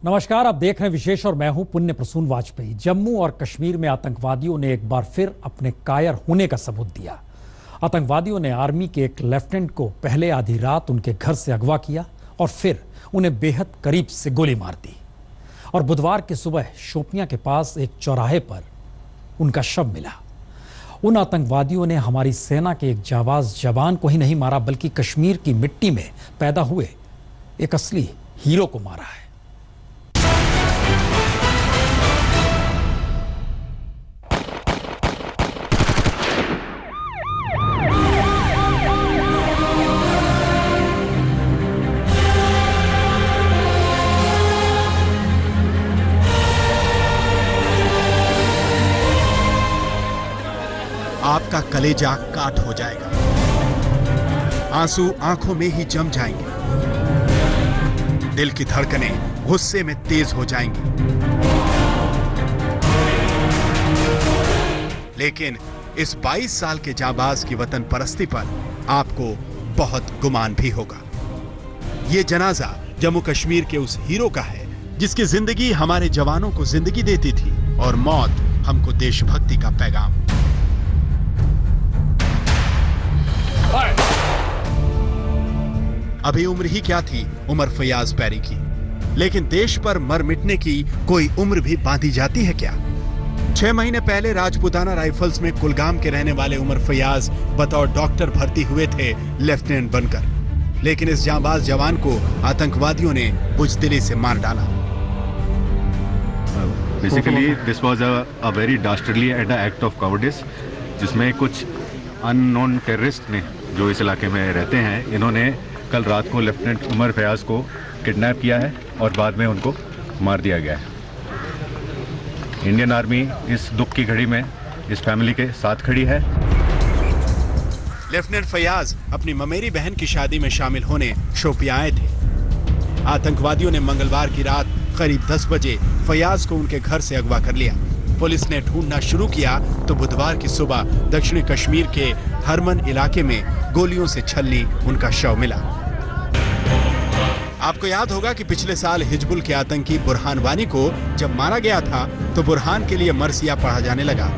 नमस्कार, आप देख रहे हैं विशेष और मैं हूं पुण्य प्रसून वाजपेयी। जम्मू और कश्मीर में आतंकवादियों ने एक बार फिर अपने कायर होने का सबूत दिया। आतंकवादियों ने आर्मी के एक लेफ्टिनेंट को पहले आधी रात उनके घर से अगवा किया और फिर उन्हें बेहद करीब से गोली मार दी। और बुधवार की सुबह शोपियां के पास एक चौराहे पर उनका शव मिला। उन आतंकवादियों ने हमारी सेना के एक जाबाज जवान को ही नहीं मारा, बल्कि कश्मीर की मिट्टी में पैदा हुए एक असली हीरो को मारा है। आपका कलेजा काट हो जाएगा, आंसू आंखों में ही जम जाएंगे, दिल की धड़कनें गुस्से में तेज हो जाएंगी। लेकिन इस 22 साल के जाबाज की वतन परस्ती पर आपको बहुत गुमान भी होगा। यह जनाजा जम्मू कश्मीर के उस हीरो का है जिसकी जिंदगी हमारे जवानों को जिंदगी देती थी और मौत हमको देशभक्ति का पैगाम। अभी उम्र ही क्या थी उमर फयाज बैरी की, लेकिन देश पर मर मिटने की कोई उम्र भी बांधी जाती है क्या? 6 महीने पहले राजपुताना राइफल्स में कुलगाम के रहने वाले उमर फयाज बतौर डॉक्टर भर्ती हुए थे लेफ्टिनेंट बनकर, लेकिन इस जांबाज जवान को आतंकवादियों ने बुजदिली से मार डाला। Basically this was a very dastardly and act of cowardice, जिसमें कुछ अननोन टेररिस्ट ने जो इस इलाके में रहते हैं, इन्होंने कल रात को लेफ्टिनेंट उमर फयाज को किडनैप किया है और बाद में उनको मार दिया गया है। इंडियन आर्मी इस दुख की घड़ी में इस फैमिली के साथ खड़ी है। लेफ्टिनेंट फयाज अपनी ममेरी बहन की शादी में शामिल होने शोपियां आए थे। आतंकवादियों ने मंगलवार की रात करीब 10 बजे फयाज को उनके घर से अगवा कर लिया। पुलिस ने ढूंढना शुरू किया तो बुधवार की सुबह दक्षिणी कश्मीर के हरमन इलाके में गोलियों से छलनी उनका शव मिला। आपको याद होगा कि पिछले साल हिजबुल के आतंकी बुरहान वानी को जब मारा गया था तो बुरहान के लिए मरसिया पढ़ा जाने लगा।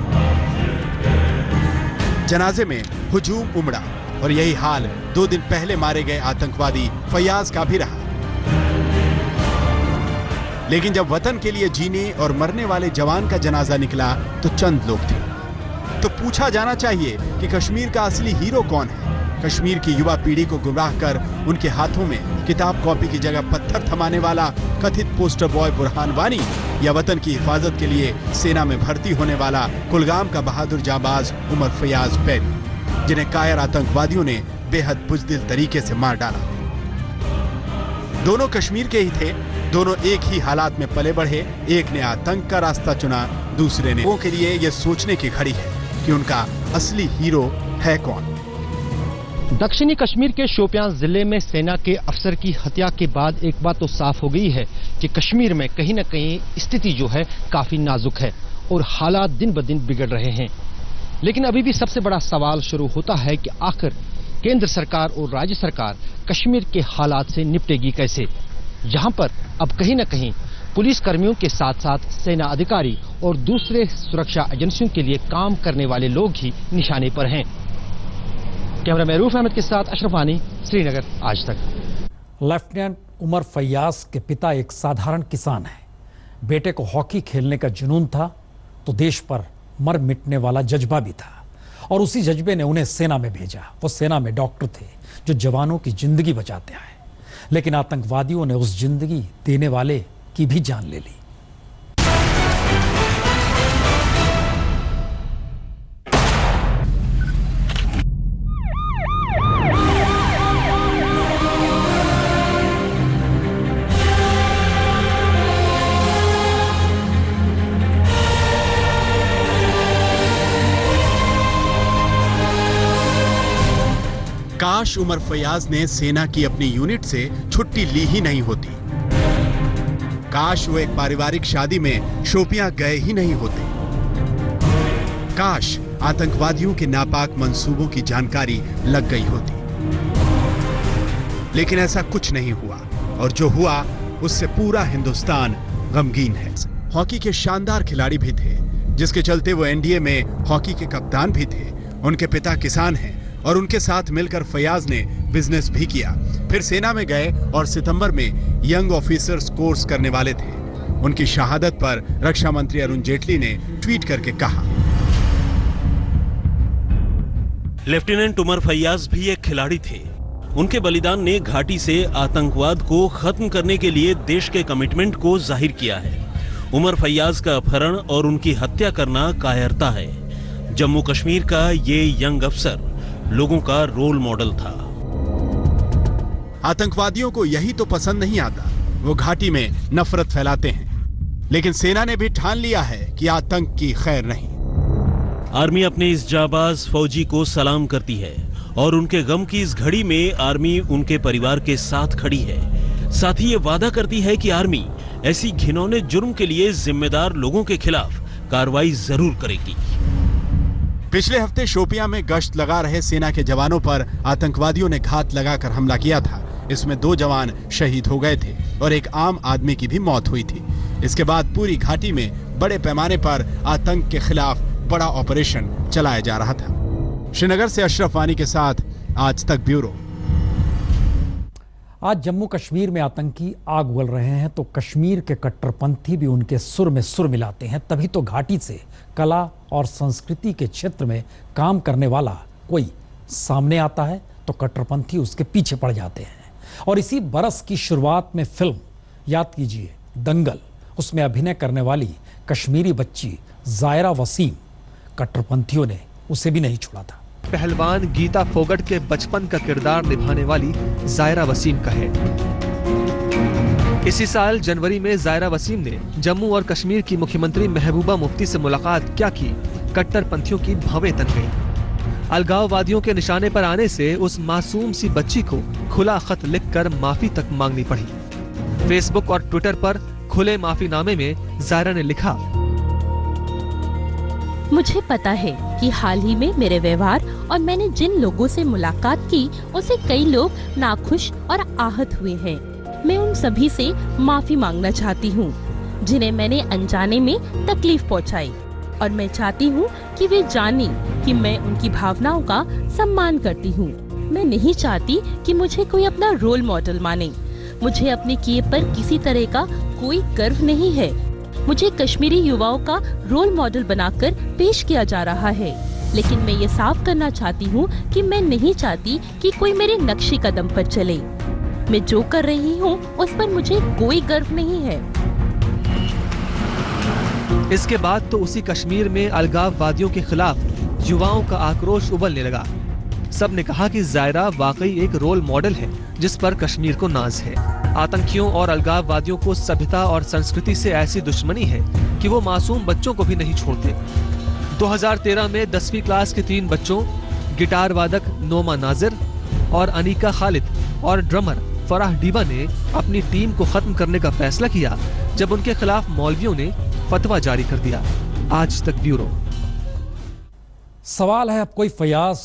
जनाजे में हुजूम उमड़ा और यही हाल 2 दिन पहले मारे गए आतंकवादी फयाज का भी रहा। लेकिन जब वतन के लिए जीने और मरने वाले जवान का जनाजा निकला तो चंद लोग थे। तो पूछा जाना चाहिए कि कश्मीर का असली हीरो कौन है? कश्मीर की युवा पीढ़ी को गुमराह कर उनके हाथों में किताब कॉपी की जगह पत्थर थमाने वाला कथित पोस्टर बॉय बुरहान वानी, या वतन की हिफाजत के लिए सेना में भर्ती होने वाला कुलगाम का बहादुर जाबाज उमर फयाज बैरी, जिन्हें कायर आतंकवादियों ने बेहद बुजदिल तरीके से मार डाला। दोनों कश्मीर के ही थे, दोनों एक ही हालात में पले बढ़े। एक ने आतंक का रास्ता चुना, दूसरे ने। लोगों के लिए यह सोचने की घड़ी है कि उनका असली हीरो है कौन। दक्षिणी कश्मीर के शोपियां जिले में सेना के अफसर की हत्या के बाद एक बात तो साफ हो गई है कि कश्मीर में कहीं न कहीं स्थिति जो है काफी नाजुक है और हालात दिन ब दिन बिगड़ रहे हैं। लेकिन अभी भी सबसे बड़ा सवाल शुरू होता है कि आखिर केंद्र सरकार और राज्य सरकार कश्मीर के हालात से निपटेगी कैसे, जहां पर अब कहीं न कहीं पुलिस कर्मियों के साथ साथ सेना अधिकारी और दूसरे सुरक्षा एजेंसियों के लिए काम करने वाले लोग ही निशाने पर हैं। कैमरामैन रूफ अहमद के साथ अशरफ वानी, श्रीनगर, आज तक। लेफ्टिनेंट उमर फयाज के पिता एक साधारण किसान हैं। बेटे को हॉकी खेलने का जुनून था तो देश पर मर मिटने वाला जज्बा भी था, और उसी जज्बे ने उन्हें सेना में भेजा। वो सेना में डॉक्टर थे जो जवानों की जिंदगी बचाते आए, लेकिन आतंकवादियों ने उस जिंदगी देने वाले की भी जान ले ली। काश उमर फयाज ने सेना की अपनी यूनिट से छुट्टी ली ही नहीं होती। काश वो एक पारिवारिक शादी में शोपियां गए ही नहीं होते। काश आतंकवादियों के नापाक मंसूबों की जानकारी लग गई होती। लेकिन ऐसा कुछ नहीं हुआ, और जो हुआ उससे पूरा हिंदुस्तान गमगीन है। हॉकी के शानदार खिलाड़ी भी थे, जिसके चलते वो एनडीए में हॉकी के कप्तान भी थे। उनके पिता किसान हैं और उनके साथ मिलकर फयाज ने बिजनेस भी किया। फिर सेना में गए और सितंबर में यंग ऑफिसर्स कोर्स करने वाले थे। उनकी शहादत पर रक्षा मंत्री अरुण जेटली ने ट्वीट करके कहा, लेफ्टिनेंट उमर फैयाज भी एक खिलाड़ी थे। उनके बलिदान ने घाटी से आतंकवाद को खत्म करने के लिए देश के कमिटमेंट को जाहिर किया है। उमर फैयाज का अपहरण और उनकी हत्या करना कायरता है। जम्मू कश्मीर का ये यंग अफसर लोगों का रोल मॉडल था। आतंकवादियों को यही तो पसंद नहीं आता, वो घाटी में नफरत फैलाते हैं। लेकिन सेना ने भी ठान लिया है कि आतंक की खैर नहीं। आर्मी अपने इस जाबाज फौजी को सलाम करती है और उनके गम की इस घड़ी में आर्मी उनके परिवार के साथ खड़ी है। साथ ही ये वादा करती है कि आर्मी ऐसी घिनौने जुर्म के लिए जिम्मेदार लोगों के खिलाफ कार्रवाई जरूर करेगी। पिछले हफ्ते शोपियां में गश्त लगा रहे सेना के जवानों पर आतंकवादियों ने घात लगाकर हमला किया था। इसमें 2 जवान शहीद हो गए थे और एक आम आदमी की भी मौत हुई थी। इसके बाद पूरी घाटी में बड़े पैमाने पर आतंक के खिलाफ बड़ा ऑपरेशन चलाया जा रहा था। श्रीनगर से अशरफ वानी के साथ आज तक ब्यूरो। आज जम्मू कश्मीर में आतंकी आग उगल रहे हैं तो कश्मीर के कट्टरपंथी भी उनके सुर में सुर मिलाते हैं। तभी तो घाटी से कला और संस्कृति के क्षेत्र में काम करने वाला कोई सामने आता है तो कट्टरपंथी उसके पीछे पड़ जाते हैं। और इसी बरस की शुरुआत में फिल्म याद कीजिए दंगल, उसमें अभिनय करने वाली कश्मीरी बच्ची जायरा वसीम, कट्टरपंथियों ने उसे भी नहीं छोड़ा था। पहलवान गीता फोगट के बचपन का किरदार निभाने वाली जायरा वसीम का है। इसी साल जनवरी में जायरा वसीम ने जम्मू और कश्मीर की मुख्यमंत्री महबूबा मुफ्ती से मुलाकात क्या की, कट्टरपंथियों की भवें तन गई। अलगाववादियों के निशाने पर आने से उस मासूम सी बच्ची को खुला खत लिखकर माफी तक मांगनी पड़ी। फेसबुक और ट्विटर पर खुले माफीनामे में जायरा ने लिखा, मुझे पता है कि हाल ही में मेरे व्यवहार और मैंने जिन लोगों से मुलाकात की उससे कई लोग नाखुश और आहत हुए हैं। मैं उन सभी से माफी मांगना चाहती हूँ जिन्हें मैंने अनजाने में तकलीफ पहुँचाई, और मैं चाहती हूँ कि वे जाने कि मैं उनकी भावनाओं का सम्मान करती हूँ। मैं नहीं चाहती कि मुझे कोई अपना रोल मॉडल माने। मुझे अपने किए पर किसी तरह का कोई गर्व नहीं है। मुझे कश्मीरी युवाओं का रोल मॉडल बनाकर पेश किया जा रहा है, लेकिन मैं ये साफ करना चाहती हूँ कि मैं नहीं चाहती कि कोई मेरे नक्शे कदम पर चले। मैं जो कर रही हूँ उस पर मुझे कोई गर्व नहीं है। इसके बाद तो उसी कश्मीर में अलगाववादियों के खिलाफ युवाओं का आक्रोश उबलने लगा। सब ने कहा कि जायरा वाकई एक रोल मॉडल है जिस पर कश्मीर को नाज है। आतंकियों और अलगाववादियों को सभ्यता और संस्कृति से ऐसी दुश्मनी है कि वो मासूम बच्चों को भी नहीं छोड़ते। 2013 में 10वीं क्लास के 3 बच्चों, गिटार वादक नोमा नाजिर और अनीका खालिद और ड्रमर फराह डीबा ने अपनी टीम को खत्म करने का फैसला किया जब उनके खिलाफ मौलवियों ने फतवा जारी कर दिया। आज तक ब्यूरो। सवाल है अब कोई फयाज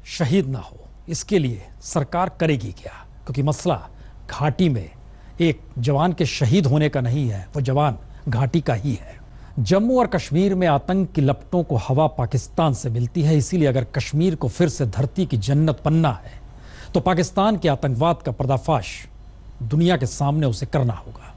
शहीद ना हो, इसके लिए सरकार करेगी क्या? क्योंकि मसला घाटी में एक जवान के शहीद होने का नहीं है, वो जवान घाटी का ही है। जम्मू और कश्मीर में आतंक की लपटों को हवा पाकिस्तान से मिलती है, इसीलिए अगर कश्मीर को फिर से धरती की जन्नत बनना है तो पाकिस्तान के आतंकवाद का पर्दाफाश दुनिया के सामने उसे करना होगा।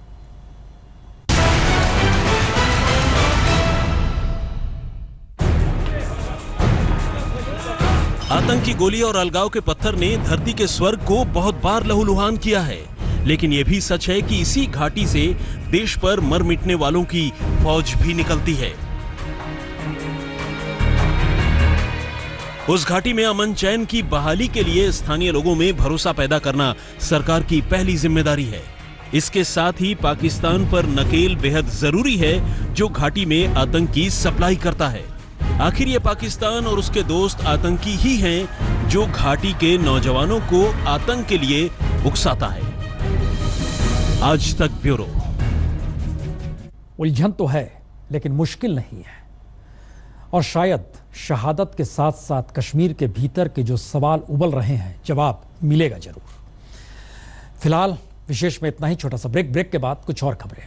आतंक की गोली और अलगाव के पत्थर ने धरती के स्वर्ग को बहुत बार लहूलुहान किया है, लेकिन यह भी सच है कि इसी घाटी से देश पर मर मिटने वालों की फौज भी निकलती है। उस घाटी में अमन चैन की बहाली के लिए स्थानीय लोगों में भरोसा पैदा करना सरकार की पहली जिम्मेदारी है। इसके साथ ही पाकिस्तान पर नकेल बेहद जरूरी है जो घाटी में आतंक की सप्लाई करता है। आखिर ये पाकिस्तान और उसके दोस्त आतंकी ही हैं जो घाटी के नौजवानों को आतंक के लिए उकसाता है। आज तक ब्यूरो। उलझन तो है लेकिन मुश्किल नहीं है, और शायद शहादत के साथ साथ कश्मीर के भीतर के जो सवाल उबल रहे हैं जवाब मिलेगा जरूर। फिलहाल विशेष में इतना ही, छोटा सा ब्रेक के बाद कुछ और खबरें।